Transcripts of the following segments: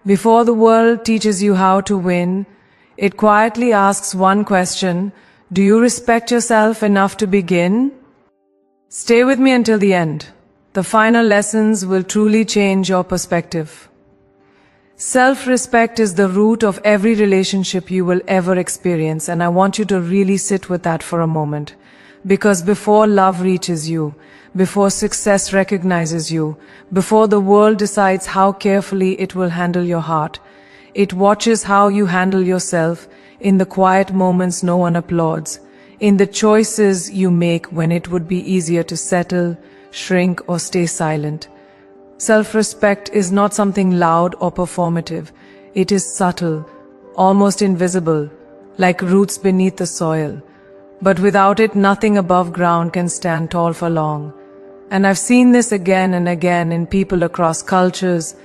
Before the world teaches you how to win, it quietly asks one question: do you respect yourself enough to begin? Stay with me until the end. The final lessons will truly change your perspective. Self-respect is the root of every relationship you will ever experience, and I want you to really sit with that for a moment. Because before love reaches you, before success recognizes you, before the world decides how carefully it will handle your heart, it watches how you handle yourself in the quiet moments no one applauds, in the choices you make when it would be easier to settle, shrink, or stay silent. Self-respect is not something loud or performative. It is subtle, almost invisible, like roots beneath the soil. But without it, nothing above ground can stand tall for long. And I've seen this again and again in people across cultures,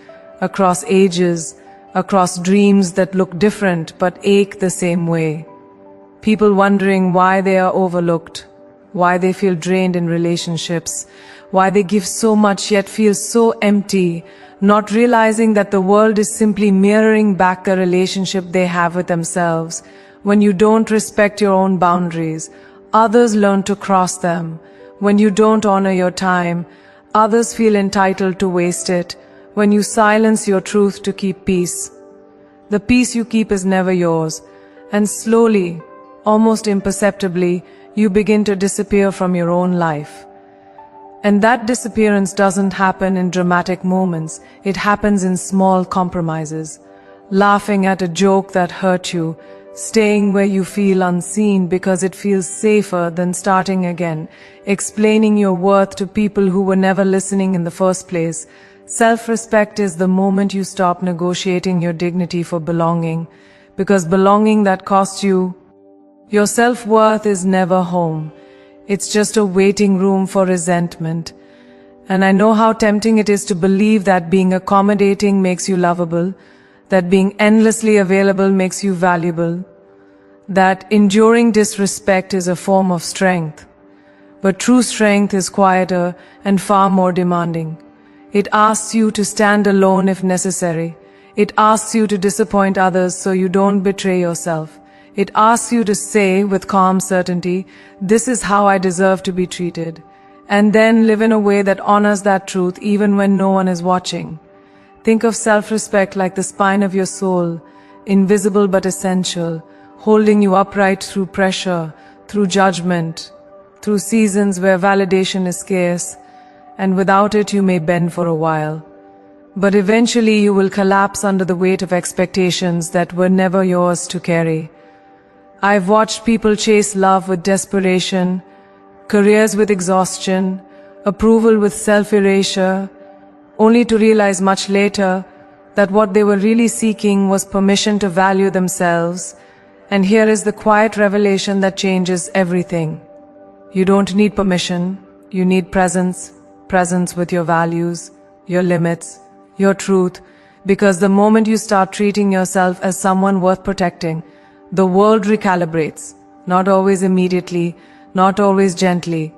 across ages, across dreams that look different but ache the same way. People wondering why they are overlooked, why they feel drained in relationships, why they give so much yet feel so empty, not realizing that the world is simply mirroring back the relationship they have with themselves. When you don't respect your own boundaries, others learn to cross them. When you don't honor your time, others feel entitled to waste it. When you silence your truth to keep peace, the peace you keep is never yours, and slowly, almost imperceptibly, you begin to disappear from your own life. And that disappearance doesn't happen in dramatic moments. It happens in small compromises. Laughing at a joke that hurt you, staying where you feel unseen because it feels safer than starting again, explaining your worth to people who were never listening in the first place. Self-respect is the moment you stop negotiating your dignity for belonging, because belonging that costs you. Your self-worth is never home. It's just a waiting room for resentment. And I know how tempting it is to believe that being accommodating makes you lovable, that being endlessly available makes you valuable, that enduring disrespect is a form of strength. But true strength is quieter and far more demanding. It asks you to stand alone if necessary. It asks you to disappoint others so you don't betray yourself. It asks you to say with calm certainty, "This is how I deserve to be treated," and then live in a way that honors that truth even when no one is watching. Think of self-respect like the spine of your soul, invisible but essential, holding you upright through pressure, through judgment, through seasons where validation is scarce, and without it you may bend for a while. But eventually you will collapse under the weight of expectations that were never yours to carry. I've watched people chase love with desperation, careers with exhaustion, approval with self-erasure, only to realize much later that what they were really seeking was permission to value themselves. And here is the quiet revelation that changes everything. You don't need permission, you need presence. Presence with your values, your limits, your truth, because the moment you start treating yourself as someone worth protecting, the world recalibrates, not always immediately, not always gently,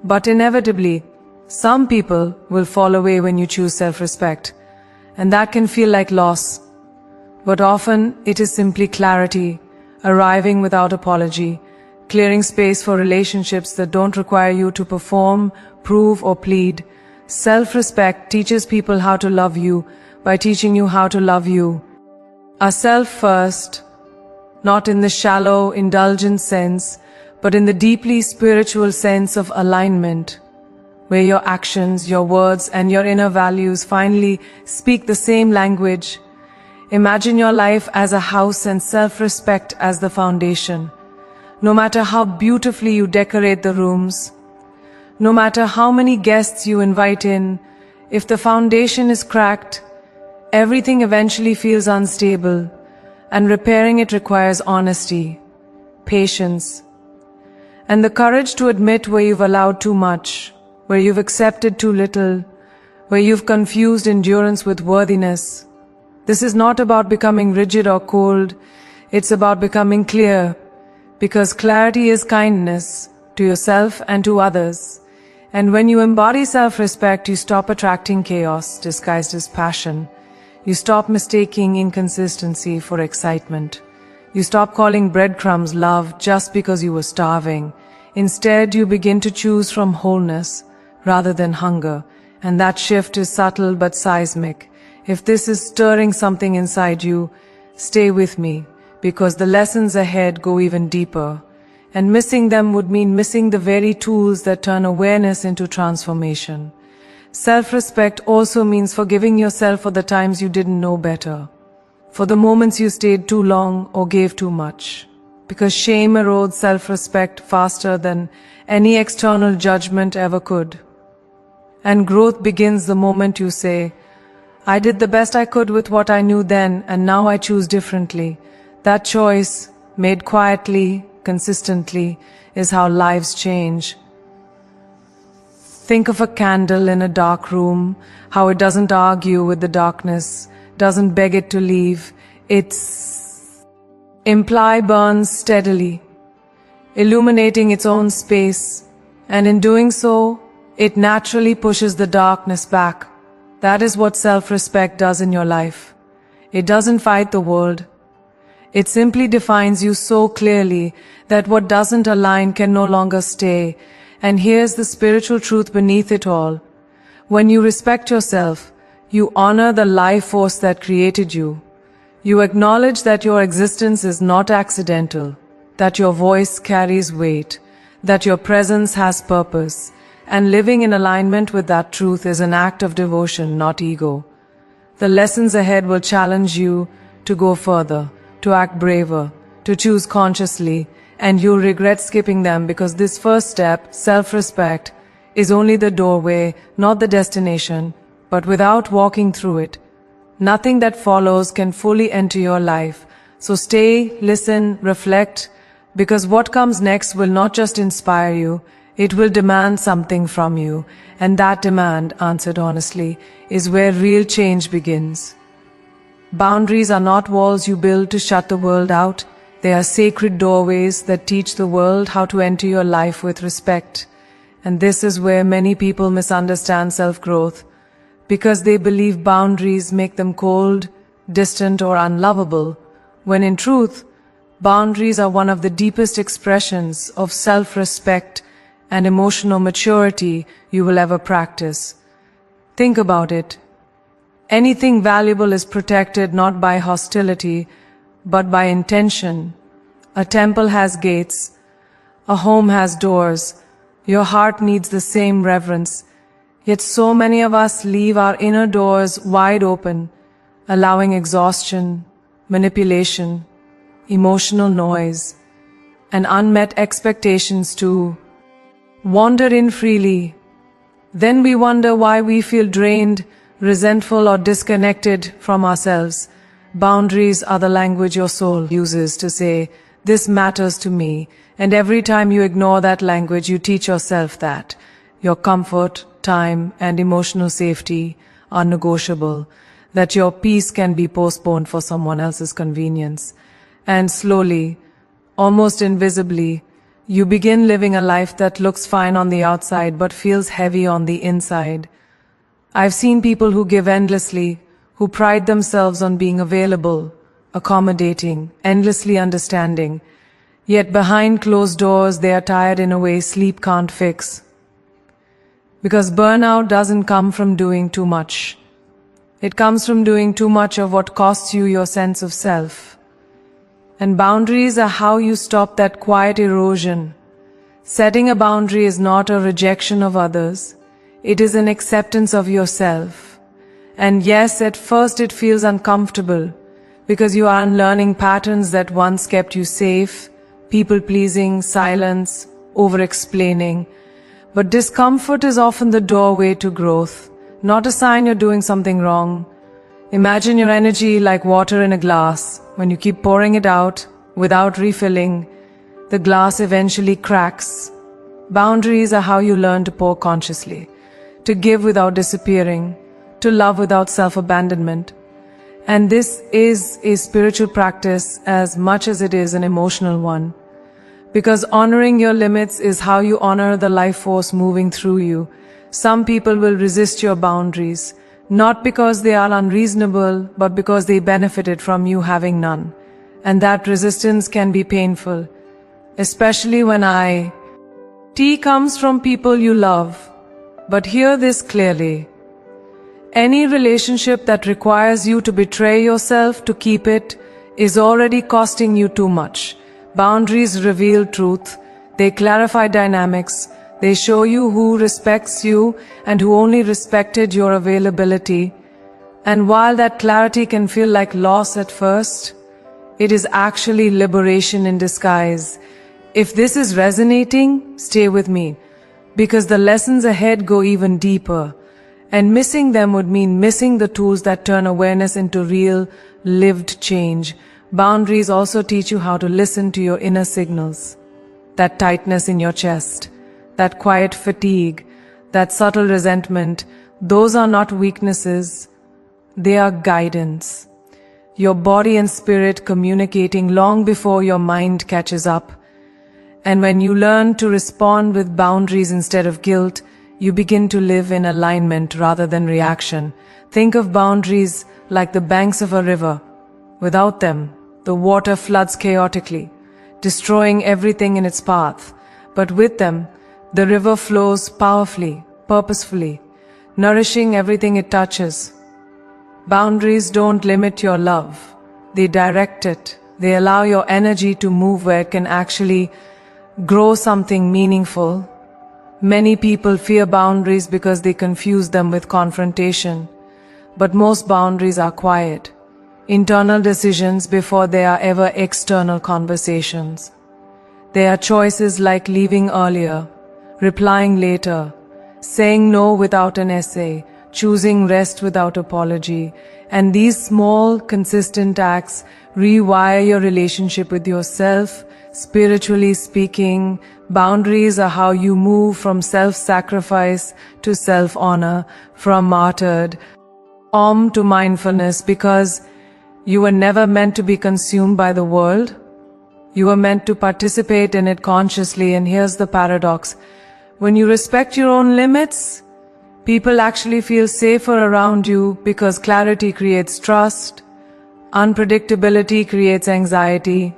but inevitably. Some people will fall away when you choose self-respect, and that can feel like loss. But often it is simply clarity, arriving without apology, clearing space for relationships that don't require you to perform, prove, or plead. Self-respect teaches people how to love you by teaching you how to love you. Ourself first, not in the shallow, indulgent sense, but in the deeply spiritual sense of alignment, where your actions, your words, and your inner values finally speak the same language. Imagine your life as a house and self-respect as the foundation. No matter how beautifully you decorate the rooms, no matter how many guests you invite in, if the foundation is cracked, everything eventually feels unstable, and repairing it requires honesty, patience, and the courage to admit where you've allowed too much, where you've accepted too little, where you've confused endurance with worthiness. This is not about becoming rigid or cold, it's about becoming clear, because clarity is kindness to yourself and to others. And when you embody self-respect, you stop attracting chaos disguised as passion. You stop mistaking inconsistency for excitement. You stop calling breadcrumbs love just because you were starving. Instead, you begin to choose from wholeness rather than hunger. And that shift is subtle but seismic. If this is stirring something inside you, stay with me, because the lessons ahead go even deeper. And missing them would mean missing the very tools that turn awareness into transformation. Self-respect also means forgiving yourself for the times you didn't know better, for the moments you stayed too long or gave too much. Because shame erodes self-respect faster than any external judgment ever could. And growth begins the moment you say, I did the best I could with what I knew then, and now I choose differently. That choice, made quietly, consistently, is how lives change. Think of a candle in a dark room, how it doesn't argue with the darkness, doesn't beg it to leave. Its imply burns steadily, illuminating its own space, and in doing so, it naturally pushes the darkness back. That is what self-respect does in your life. It doesn't fight the world. It simply defines you so clearly that what doesn't align can no longer stay. And here's the spiritual truth beneath it all. When you respect yourself, you honor the life force that created you. You acknowledge that your existence is not accidental, that your voice carries weight, that your presence has purpose, and living in alignment with that truth is an act of devotion, not ego. The lessons ahead will challenge you to go further, to act braver, to choose consciously, and you'll regret skipping them, because this first step, self-respect, is only the doorway, not the destination. But without walking through it, nothing that follows can fully enter your life. So stay, listen, reflect, because what comes next will not just inspire you, it will demand something from you. And that demand, answered honestly, is where real change begins. Boundaries are not walls you build to shut the world out. They are sacred doorways that teach the world how to enter your life with respect. And this is where many people misunderstand self-growth, because they believe boundaries make them cold, distant, or unlovable, when in truth, boundaries are one of the deepest expressions of self-respect and emotional maturity you will ever practice. Think about it. Anything valuable is protected not by hostility, but by intention. A temple has gates. A home has doors. Your heart needs the same reverence. Yet so many of us leave our inner doors wide open, allowing exhaustion, manipulation, emotional noise, and unmet expectations to wander in freely. Then we wonder why we feel drained, resentful, or disconnected from ourselves. Boundaries are the language your soul uses to say, this matters to me, and every time you ignore that language, you teach yourself that your comfort, time, and emotional safety are negotiable, that your peace can be postponed for someone else's convenience. And slowly, almost invisibly, you begin living a life that looks fine on the outside but feels heavy on the inside. I've seen people who give endlessly, who pride themselves on being available, accommodating, endlessly understanding, yet behind closed doors they are tired in a way sleep can't fix. Because burnout doesn't come from doing too much. It comes from doing too much of what costs you your sense of self. And boundaries are how you stop that quiet erosion. Setting a boundary is not a rejection of others. It is an acceptance of yourself. And yes, at first it feels uncomfortable, because you are unlearning patterns that once kept you safe, people-pleasing, silence, over-explaining. But discomfort is often the doorway to growth, not a sign you're doing something wrong. Imagine your energy like water in a glass. When you keep pouring it out without refilling, the glass eventually cracks. Boundaries are how you learn to pour consciously, to give without disappearing, to love without self-abandonment. And this is a spiritual practice as much as it is an emotional one. Because honoring your limits is how you honor the life force moving through you. Some people will resist your boundaries, Not because they are unreasonable, but because they benefited from you having none. And that resistance can be painful, especially when T comes from people you love. But hear this clearly. Any relationship that requires you to betray yourself to keep it is already costing you too much. Boundaries reveal truth. They clarify dynamics. They show you who respects you and who only respected your availability. And while that clarity can feel like loss at first, it is actually liberation in disguise. If this is resonating, stay with me, because the lessons ahead go even deeper. And missing them would mean missing the tools that turn awareness into real, lived change. Boundaries also teach you how to listen to your inner signals. That tightness in your chest, that quiet fatigue, that subtle resentment, those are not weaknesses, they are guidance. Your body and spirit communicating long before your mind catches up. And when you learn to respond with boundaries instead of guilt, you begin to live in alignment rather than reaction. Think of boundaries like the banks of a river. Without them, the water floods chaotically, destroying everything in its path. But with them, the river flows powerfully, purposefully, nourishing everything it touches. Boundaries don't limit your love. They direct it. They allow your energy to move where it can actually grow something meaningful. Many people fear boundaries because they confuse them with confrontation. But most boundaries are quiet, internal decisions before they are ever external conversations. They are choices like leaving earlier, replying later, saying no without an essay, choosing rest without apology. And these small, consistent acts rewire your relationship with yourself. Spiritually speaking, boundaries are how you move from self-sacrifice to self-honor, from martyred to mindfulness, because you were never meant to be consumed by the world. You were meant to participate in it consciously. And here's the paradox. When you respect your own limits, people actually feel safer around you, because clarity creates trust, unpredictability creates anxiety,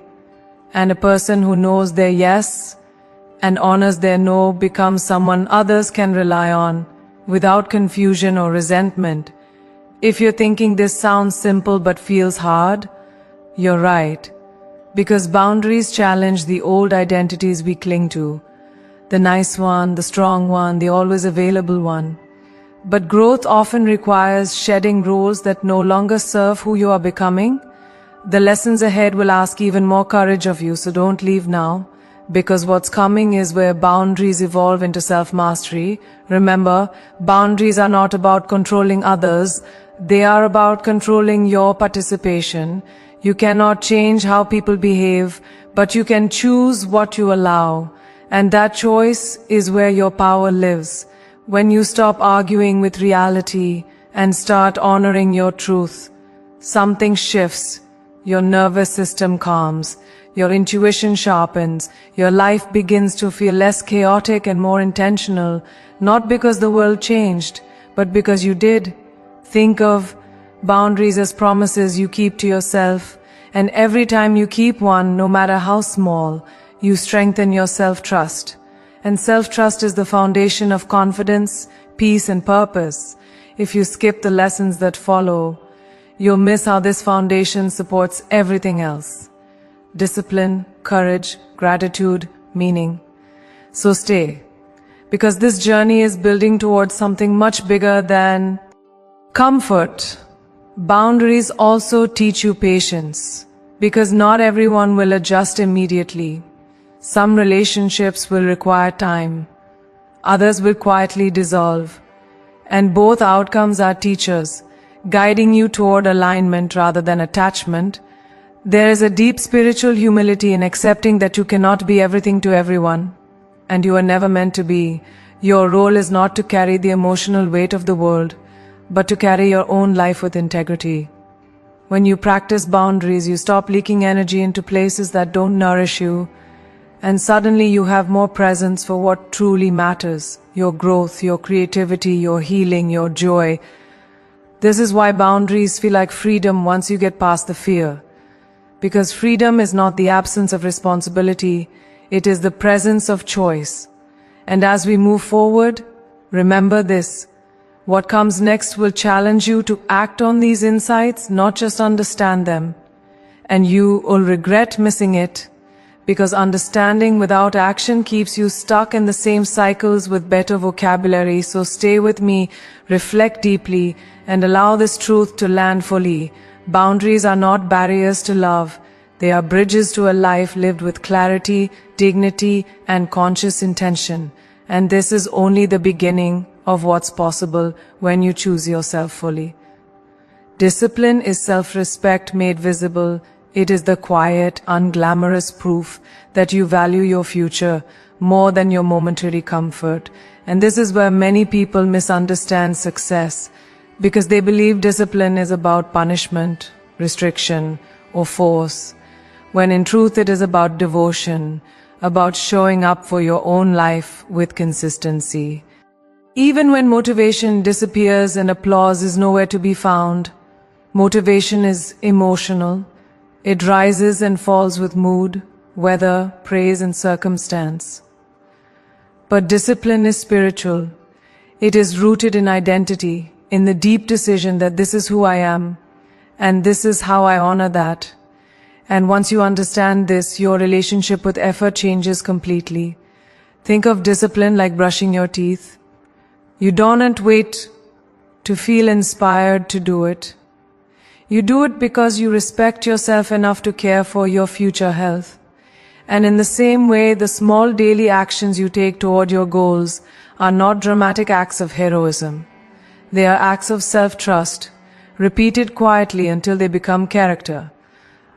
and a person who knows their yes and honors their no becomes someone others can rely on without confusion or resentment. If you're thinking this sounds simple but feels hard, you're right, because boundaries challenge the old identities we cling to. The nice one, the strong one, the always available one. But growth often requires shedding roles that no longer serve who you are becoming. The lessons ahead will ask even more courage of you, so don't leave now, because what's coming is where boundaries evolve into self-mastery. Remember, boundaries are not about controlling others, they are about controlling your participation. You cannot change how people behave, but you can choose what you allow. And that choice is where your power lives. When you stop arguing with reality and start honoring your truth, something shifts. Your nervous system calms, your intuition sharpens, your life begins to feel less chaotic and more intentional, not because the world changed, but because you did. Think of boundaries as promises you keep to yourself, and every time you keep one, no matter how small, you strengthen your self-trust. And self-trust is the foundation of confidence, peace, and purpose. If you skip the lessons that follow, you'll miss how this foundation supports everything else. Discipline, courage, gratitude, meaning. So stay, because this journey is building towards something much bigger than comfort. Boundaries also teach you patience, because not everyone will adjust immediately. Some relationships will require time, others will quietly dissolve, and both outcomes are teachers, guiding you toward alignment rather than attachment. There is a deep spiritual humility in accepting that you cannot be everything to everyone, and you are never meant to be. Your role is not to carry the emotional weight of the world, but to carry your own life with integrity. When you practice boundaries, you stop leaking energy into places that don't nourish you, and suddenly you have more presence for what truly matters: your growth, your creativity, your healing, your joy. This is why boundaries feel like freedom once you get past the fear. Because freedom is not the absence of responsibility, it is the presence of choice. And as we move forward, remember this: what comes next will challenge you to act on these insights, not just understand them. And you will regret missing it, because understanding without action keeps you stuck in the same cycles with better vocabulary. So stay with me, reflect deeply, and allow this truth to land fully. Boundaries are not barriers to love. They are bridges to a life lived with clarity, dignity, and conscious intention. And this is only the beginning of what's possible when you choose yourself fully. Discipline is self-respect made visible. It is the quiet, unglamorous proof that you value your future more than your momentary comfort. And this is where many people misunderstand success, because they believe discipline is about punishment, restriction, or force, when in truth it is about devotion, about showing up for your own life with consistency. Even when motivation disappears and applause is nowhere to be found, motivation is emotional. It rises and falls with mood, weather, praise, and circumstance. But discipline is spiritual. It is rooted in identity, in the deep decision that this is who I am, and this is how I honor that. And once you understand this, your relationship with effort changes completely. Think of discipline like brushing your teeth. You don't wait to feel inspired to do it. You do it because you respect yourself enough to care for your future health. And in the same way, the small daily actions you take toward your goals are not dramatic acts of heroism. They are acts of self-trust, repeated quietly until they become character.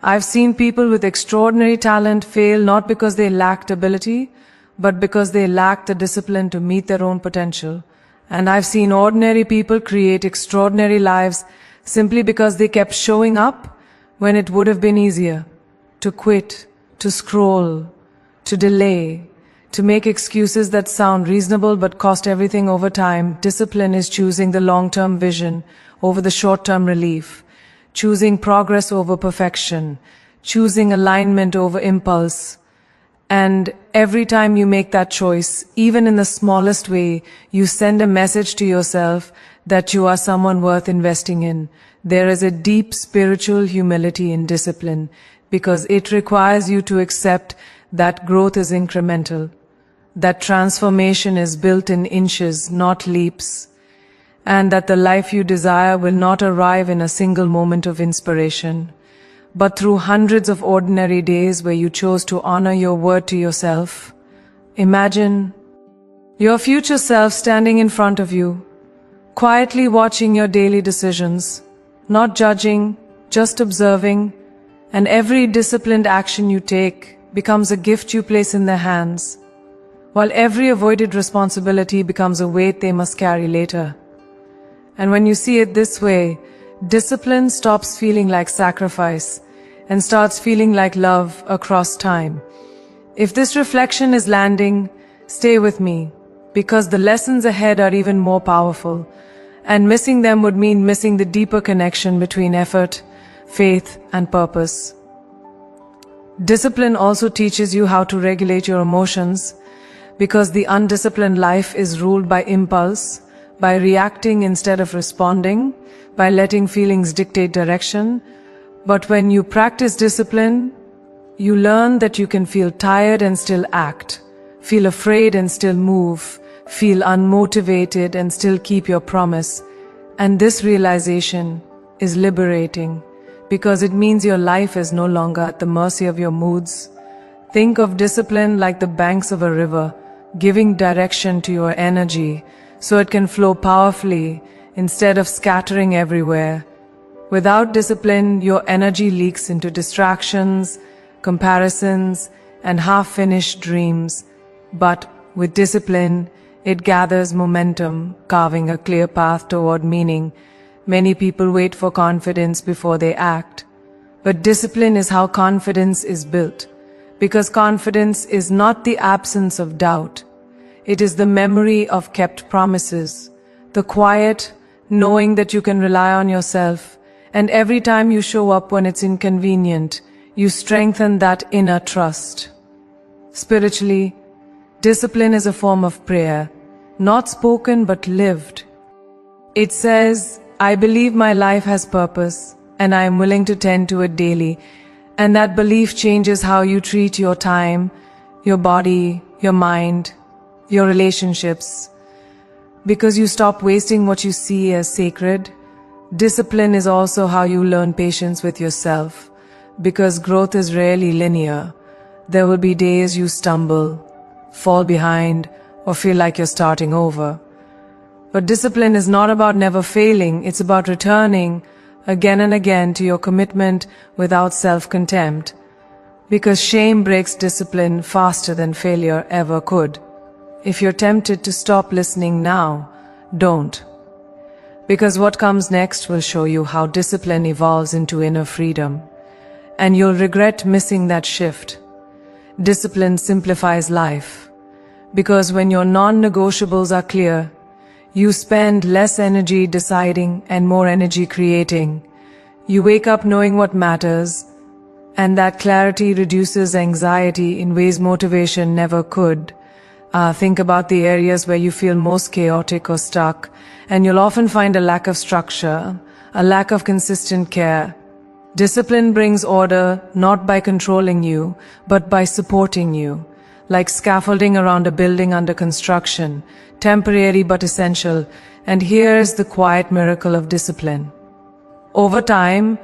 I've seen people with extraordinary talent fail not because they lacked ability, but because they lacked the discipline to meet their own potential. And I've seen ordinary people create extraordinary lives simply because they kept showing up when it would have been easier to quit, to scroll, to delay, to make excuses that sound reasonable but cost everything over time. Discipline is choosing the long-term vision over the short-term relief, choosing progress over perfection, choosing alignment over impulse. And every time you make that choice, even in the smallest way, you send a message to yourself that you are someone worth investing in. There is a deep spiritual humility in discipline, because it requires you to accept that growth is incremental, that transformation is built in inches, not leaps, and that the life you desire will not arrive in a single moment of inspiration, but through hundreds of ordinary days where you chose to honor your word to yourself. Imagine your future self standing in front of you, quietly watching your daily decisions, not judging, just observing, and every disciplined action you take becomes a gift you place in their hands, while every avoided responsibility becomes a weight they must carry later. And when you see it this way, discipline stops feeling like sacrifice and starts feeling like love across time. If this reflection is landing, stay with me, because the lessons ahead are even more powerful, and missing them would mean missing the deeper connection between effort, faith, and purpose. Discipline also teaches you how to regulate your emotions, because the undisciplined life is ruled by impulse, by reacting instead of responding, by letting feelings dictate direction. But when you practice discipline, you learn that you can feel tired and still act, feel afraid and still move, feel unmotivated and still keep your promise. And this realization is liberating, because it means your life is no longer at the mercy of your moods. Think of discipline like the banks of a river, giving direction to your energy so it can flow powerfully instead of scattering everywhere. Without discipline, your energy leaks into distractions, comparisons, and half-finished dreams. But with discipline, it gathers momentum, carving a clear path toward meaning. Many people wait for confidence before they act. But discipline is how confidence is built, because confidence is not the absence of doubt. It is the memory of kept promises, the quiet, knowing that you can rely on yourself, and every time you show up when it's inconvenient, you strengthen that inner trust. Spiritually, discipline is a form of prayer, not spoken but lived. It says, I believe my life has purpose, and I am willing to tend to it daily, and that belief changes how you treat your time, your body, your mind, your relationships. Because you stop wasting what you see as sacred. Discipline is also how you learn patience with yourself, because growth is rarely linear. There will be days you stumble, fall behind, or feel like you're starting over. But discipline is not about never failing, it's about returning again and again to your commitment without self-contempt. Because shame breaks discipline faster than failure ever could. If you're tempted to stop listening now, don't. Because what comes next will show you how discipline evolves into inner freedom. And you'll regret missing that shift. Discipline simplifies life. Because when your non-negotiables are clear, you spend less energy deciding and more energy creating. You wake up knowing what matters, and that clarity reduces anxiety in ways motivation never could. Think about the areas where you feel most chaotic or stuck, and you'll often find a lack of structure, a lack of consistent care. Discipline brings order not by controlling you, but by supporting you. Like scaffolding around a building under construction, temporary but essential, and here's the quiet miracle of discipline. Over time,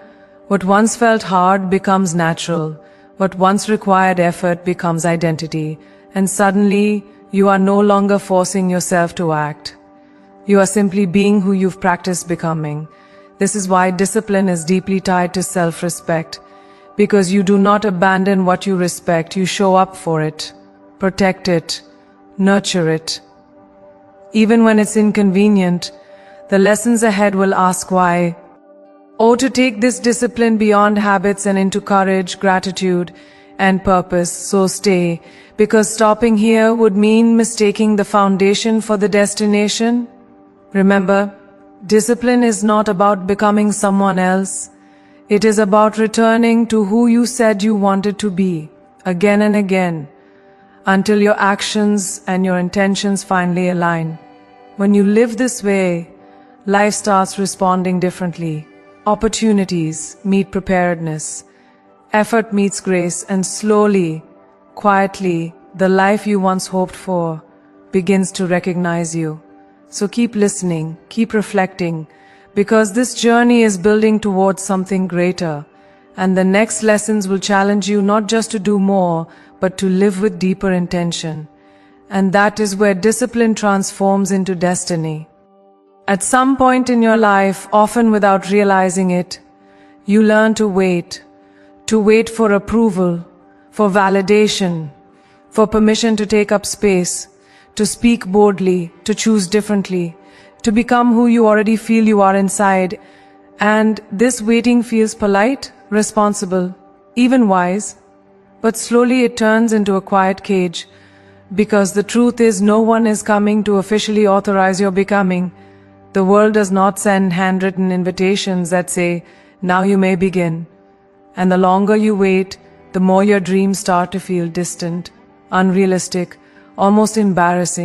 what once felt hard becomes natural, what once required effort becomes identity, and suddenly you are no longer forcing yourself to act. You are simply being who you've practiced becoming. This is why discipline is deeply tied to self-respect, because you do not abandon what you respect, you show up for it. Protect it, nurture it. Even when it's inconvenient, the lessons ahead will ask why. Oh, to take this discipline beyond habits and into courage, gratitude, and purpose. So stay, because stopping here would mean mistaking the foundation for the destination. Remember, discipline is not about becoming someone else. It is about returning to who you said you wanted to be, again and again, until your actions and your intentions finally align. When you live this way, life starts responding differently. Opportunities meet preparedness. Effort meets grace, and slowly, quietly, the life you once hoped for begins to recognize you. So keep listening, keep reflecting, because this journey is building towards something greater. And the next lessons will challenge you not just to do more, but to live with deeper intention. And that is where discipline transforms into destiny. At some point in your life, often without realizing it, you learn to wait for approval, for validation, for permission to take up space, to speak boldly, to choose differently, to become who you already feel you are inside. And this waiting feels polite, responsible, even wise. But slowly it turns into a quiet cage, because the truth is no one is coming to officially authorize your becoming. The world does not send handwritten invitations that say, now you may begin. And the longer you wait, the more your dreams start to feel distant, unrealistic, almost embarrassing.